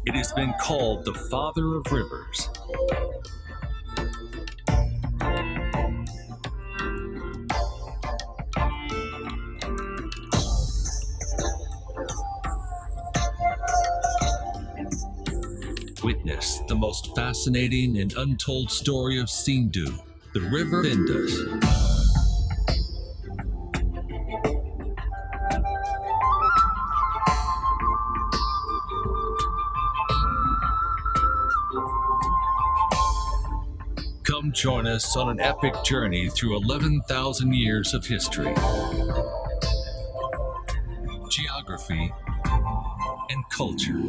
It has been called the father of rivers. Witness the most fascinating and untold story of Sindhu, the river Indus. Come join us on an epic journey through 11,000 years of history, geography, and culture.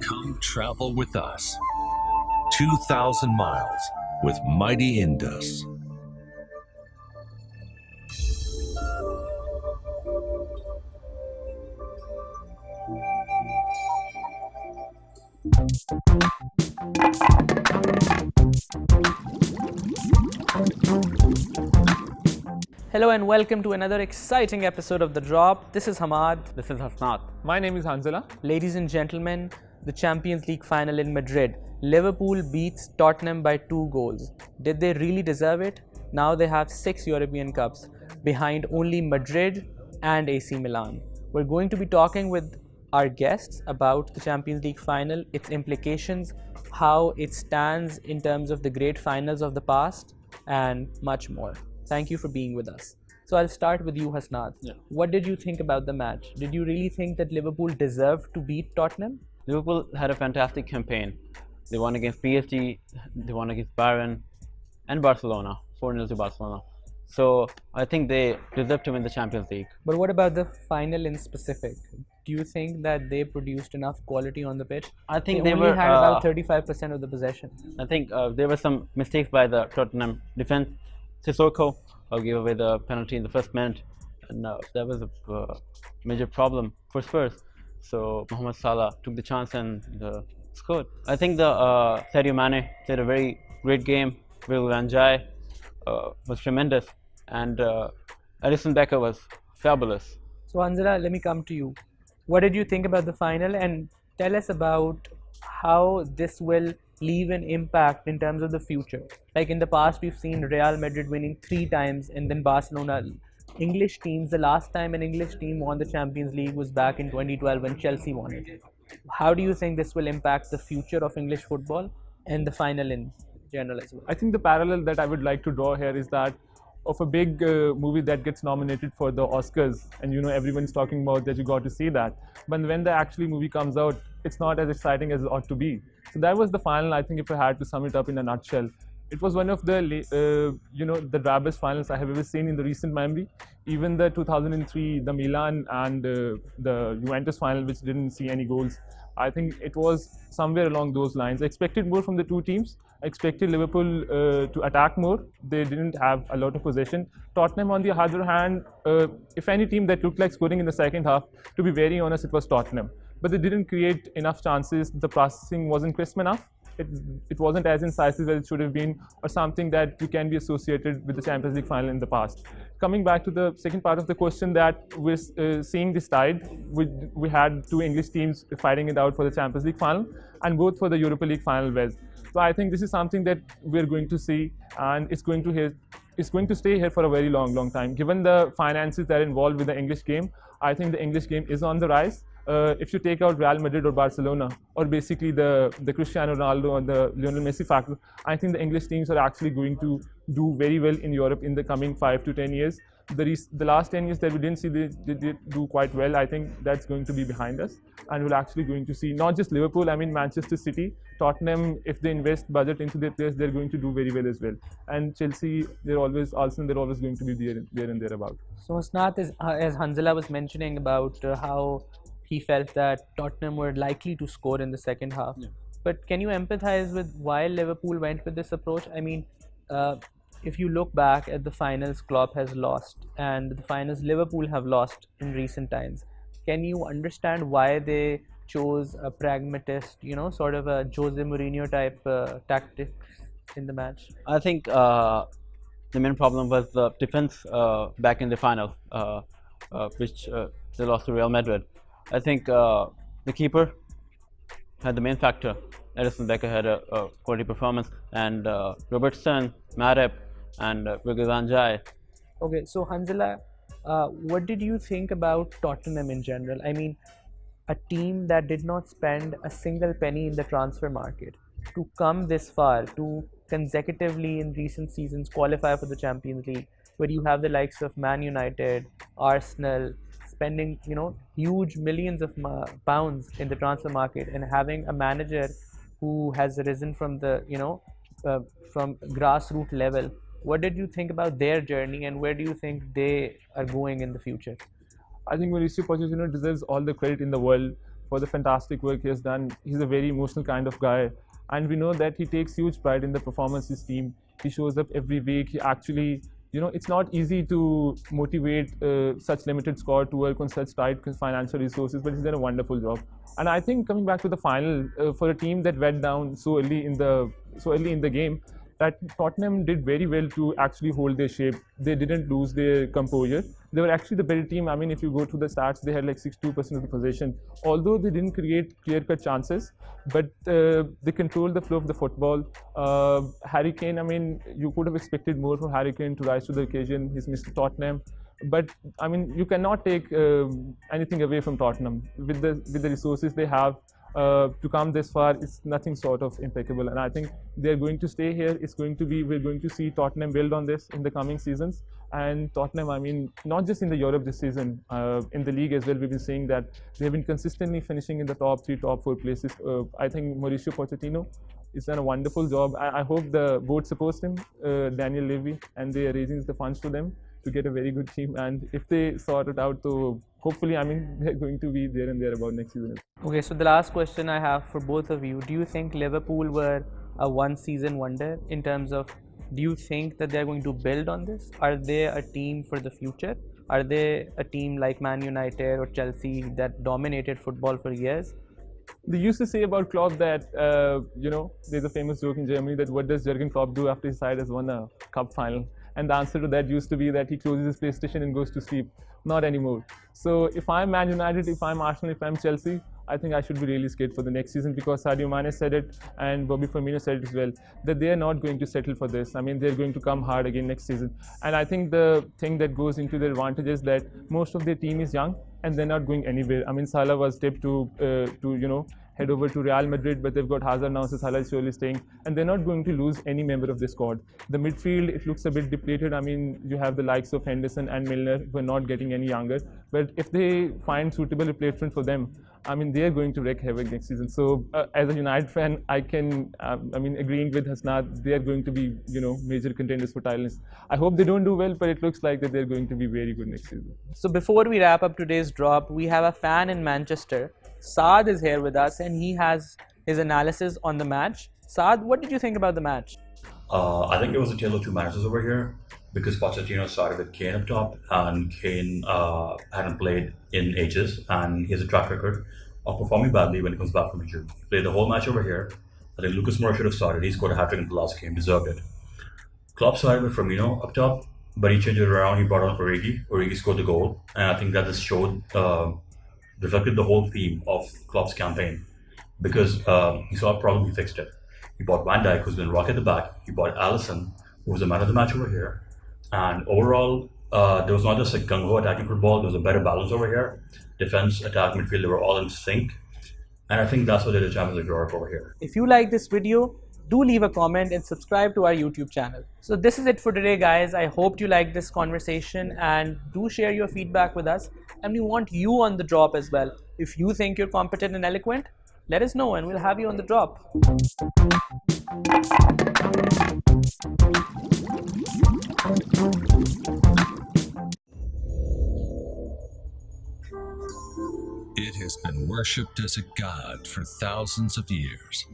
Come travel with us 2,000 miles with mighty Indus. Hello and welcome to another exciting episode of The Drop. This is Hammad. This is Hasnaat. My name is Hanzla. Ladies and gentlemen, the Champions League final in Madrid. Liverpool beats Tottenham by 2 goals. Did they really deserve it? Now they have 6 European Cups behind only Madrid and AC Milan. We're going to be talking with our guests about the Champions League final, its implications, how it stands in terms of the great finals of the past, and much more. Thank you for being with us. So I'll start with you, Hasnaat. Yeah. What did you think about the match? Did you really think that Liverpool deserved to beat Tottenham? Liverpool had a fantastic campaign. They won against PSG, they won against Bayern and Barcelona, 4-0 to Barcelona. So I think they deserve to win the Champions League. But what about the final in specific? Do you think that they produced enough quality on the pitch? I think they they only were. had about 35% of the possession. I think there were some mistakes by the Tottenham defense. Sissoko gave away the penalty in the first minute, and that was a major problem for Spurs. So Mohamed Salah took the chance and scored. I think the Sadio Mane played a very great game. Will Van Dijk was tremendous, and Alisson Becker was fabulous. So Hanzla, let me come to you. What did you think about the final, and tell us about how this will leave an impact in terms of the future? Like in the past, we've seen Real Madrid winning 3 times, and then Barcelona. English teams, the last time an English team won the Champions League was back in 2012 when Chelsea won it. How do you think this will impact the future of English football and the final in general as well? I think the parallel that I would like to draw here is that of a big movie that gets nominated for the Oscars, and everyone's talking about that, you got to see that. But when the actually movie comes out, it's not as exciting as it ought to be. So that was the final. I think if I had to sum it up in a nutshell, it was one of the the drabbest finals I have ever seen in the recent memory. Even the 2003, the Milan and the Juventus final, which didn't see any goals, I think it was somewhere along those lines. I expected more from the two teams. I expected Liverpool to attack more. They didn't have a lot of possession. Tottenham, on the other hand, if any team that looked like scoring in the second half, to be very honest, it was Tottenham. But they didn't create enough chances. The processing wasn't crisp enough. It wasn't as incisive as it should have been, or something that you can be associated with the Champions League final in the past. Coming back to the second part of the question, that we're seeing this tide. We had 2 English teams fighting it out for the Champions League final, and both for the Europa League final was. So I think this is something that we're going to see, and it's going to stay here for a very long time. Given the finances that are involved with the English game, I think the English game is on the rise. If you take out Real Madrid or Barcelona, or basically the Cristiano Ronaldo or the Lionel Messi factor, I think the English teams are actually going to do very well in Europe in the coming 5 to 10 years. The last 10 years that we didn't see they did do quite well. I think that's going to be behind us, and we're actually going to see not just Liverpool, I mean Manchester City, Tottenham, if they invest budget into their players, they're going to do very well as well. And Chelsea, Arsenal, they're always going to be there and thereabout. So Hasnaat, as Hanzla was mentioning about how he felt that Tottenham were likely to score in the second half. Yeah. but can you empathize with why Liverpool went with this approach? I mean, uh, if you look back at the finals Klopp has lost and the finals Liverpool have lost in recent times, can you understand why they chose a pragmatist, sort of a Jose Mourinho type tactics in the match? I think the main problem was the defense back in the final, which they lost to Real Madrid. I think the keeper had the main factor. Edison Becker had a quality performance, and Robertson, Marep, and Virgil. Okay, so Hanzala, what did you think about Tottenham in general? I mean, a team that did not spend a single penny in the transfer market to come this far, to consecutively in recent seasons qualify for the Champions League, where you have the likes of Man United, Arsenal spending, huge millions of pounds in the transfer market, and having a manager who has risen from the, uh, from grassroots level. What did you think about their journey, and where do you think they are going in the future? I think Mauricio Pochettino deserves all the credit in the world for the fantastic work he has done. He's a very emotional kind of guy, and we know that he takes huge pride in the performance of his team. He shows up every week. He actually, it's not easy to motivate such limited squad to work on such tight financial resources, but he's done a wonderful job. And I think coming back to the final, for a team that went down so early in the game, that Tottenham did very well to actually hold their shape. They didn't lose their composure. They were actually the better team. I mean, if you go to the stats, they had like 62% of the possession. Although they didn't create clear-cut chances, but they controlled the flow of the football. Harry Kane, I mean, you could have expected more from Harry Kane to rise to the occasion. He's Mr. Tottenham. But I mean, you cannot take anything away from Tottenham with the resources they have. To come this far is nothing sort of impeccable, and I think they're going to stay here. We're going to see Tottenham build on this in the coming seasons. And Tottenham, I mean, not just in the Europe this season, in the league as well, we've been seeing that they've been consistently finishing in the top 3, top 4 places. I think Mauricio Pochettino has done a wonderful job. I hope the board supports him, Daniel Levy, and they are raising the funds for them to get a very good team. And if they sort it out, so hopefully, I mean, they're going to be there and there about next season. Okay, so the last question I have for both of you: do you think Liverpool were a one-season wonder in terms of? Do you think that they're going to build on this? Are they a team for the future? Are they a team like Man United or Chelsea that dominated football for years? They used to say about Klopp that, there's a famous joke in Germany that what does Jurgen Klopp do after his side has won a cup final? And the answer to that used to be that he closes his PlayStation and goes to sleep. Not anymore. So if I'm Man United, if I'm Arsenal, if I'm Chelsea, I think I should be really scared for the next season, because Sadio Mane said it and Bobby Firmino said it as well, that they are not going to settle for this. I mean, they're going to come hard again next season. And I think the thing that goes into their advantage is that most of their team is young and they're not going anywhere. I mean, Salah was tipped to head over to Real Madrid, but they've got Hazard now, so Salah is surely staying, and they're not going to lose any member of the squad. The midfield, it looks a bit depleted. I mean, you have the likes of Henderson and Milner, who are not getting any younger, but if they find suitable replacement for them, I mean, they are going to wreak havoc next season. So, as a United fan, I can, agreeing with Hasnaat, they are going to be, major contenders for titles. I hope they don't do well, but it looks like that they're going to be very good next season. So before we wrap up today's drop, we have a fan in Manchester. Saad is here with us, and he has his analysis on the match. Saad, what did you think about the match? I think it was a tale of two managers over here, because Pochettino started with Kane up top, and Kane hadn't played in ages, and he has a track record of performing badly when he comes back from injury. He played the whole match over here. I think Lucas Moura should have started. He scored a hat-trick in the last game, deserved it. Klopp started with Firmino up top, but he changed it around. He brought on Origi. Origi scored the goal, and I think that just showed, reflected the whole theme of Klopp's campaign, because he saw a problem, he fixed it. He bought Van Dijk, who's been rock at the back. He bought Alisson, who was the man of the match over here. And overall, there was not just a gung-ho attacking football, there was a better balance over here. Defense, attack, midfield, they were all in sync. And I think that's what did the Champions League Europe over here. If you like this video, do leave a comment and subscribe to our YouTube channel. So this is it for today, guys. I hope you liked this conversation, and do share your feedback with us. And we want you on the drop as well. If you think you're competent and eloquent, let us know and we'll have you on the drop. It has been worshipped as a god for thousands of years.